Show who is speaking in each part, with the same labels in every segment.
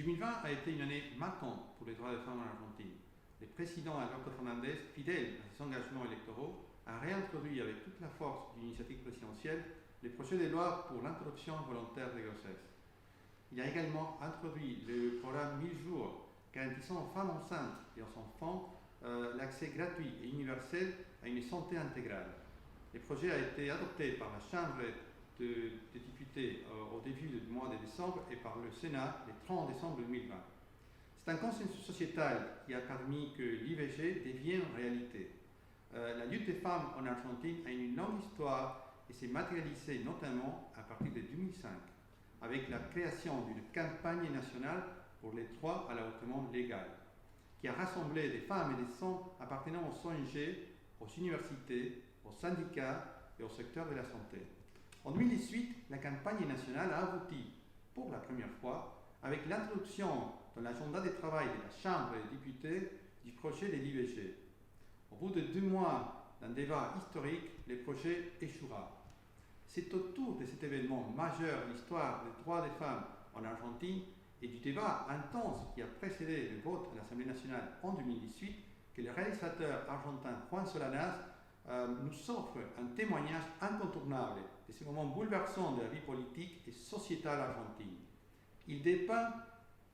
Speaker 1: 2020 a été une année marquante pour les droits des femmes en Argentine. Le président Alberto Fernández, fidèle à ses engagements électoraux, a réintroduit avec toute la force d'une initiative présidentielle le projet de loi pour l'interruption volontaire de grossesse. Il a également introduit le programme 1000 jours garantissant aux femmes enceintes et aux enfants l'accès gratuit et universel à une santé intégrale. Le projet a été adopté par la Chambre des députés au début du mois de décembre et par le Sénat le 30 décembre 2020. C'est un consensus sociétal qui a permis que l'IVG devienne réalité. La lutte des femmes en Argentine a une longue histoire et s'est matérialisée notamment à partir de 2005 avec la création d'une campagne nationale pour les droits à l'avortement légal qui a rassemblé des femmes et des hommes appartenant aux ONG, aux universités, aux syndicats et au secteur de la santé. En 2018, la campagne nationale a abouti pour la première fois avec l'introduction dans l'agenda de travail de la Chambre des députés du projet de l'IVG. Au bout de 2 mois d'un débat historique, le projet échouera. C'est autour de cet événement majeur de l'histoire des droits des femmes en Argentine et du débat intense qui a précédé le vote à l'Assemblée nationale en 2018 que le réalisateur argentin Juan Solanas nous offre un témoignage incontournable de ce moment bouleversant de la vie politique et sociétale argentine. Il dépeint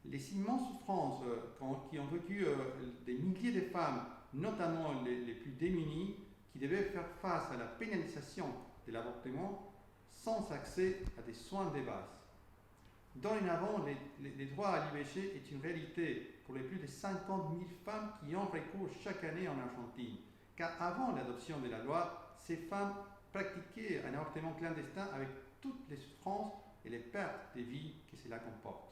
Speaker 1: les immenses souffrances qui ont vécu des milliers de femmes, notamment les plus démunies, qui devaient faire face à la pénalisation de l'avortement sans accès à des soins de base. Dorénavant, les droits à l'IVG est une réalité pour les plus de 50 000 femmes qui ont recours chaque année en Argentine. Car avant l'adoption de la loi, ces femmes pratiquaient un avortement clandestin avec toutes les souffrances et les pertes de vie que cela comporte.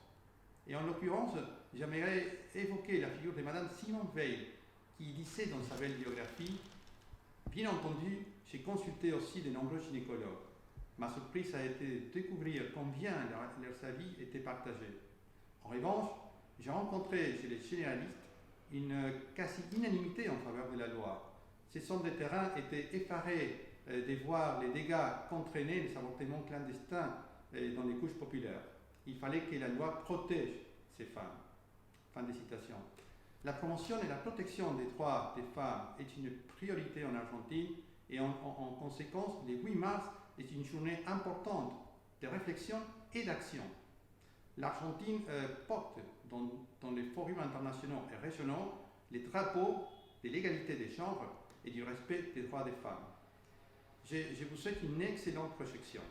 Speaker 1: Et en l'occurrence, j'aimerais évoquer la figure de Madame Simone Veil, qui disait dans sa belle biographie « Bien entendu, j'ai consulté aussi de nombreux gynécologues. Ma surprise a été de découvrir combien leurs avis étaient partagés. En revanche, j'ai rencontré chez les généralistes une quasi-unanimité en faveur de la loi. Ces hommes de terrain étaient effarés de voir les dégâts qu'entraînaient les avortements clandestins dans les couches populaires. Il fallait que la loi protège ces femmes. » Fin de citation. La promotion et la protection des droits des femmes est une priorité en Argentine et en conséquence, le 8 mars est une journée importante de réflexion et d'action. L'Argentine porte dans les forums internationaux et régionaux les drapeaux de l'égalité des genres et du respect des droits des femmes. Je vous souhaite une excellente projection.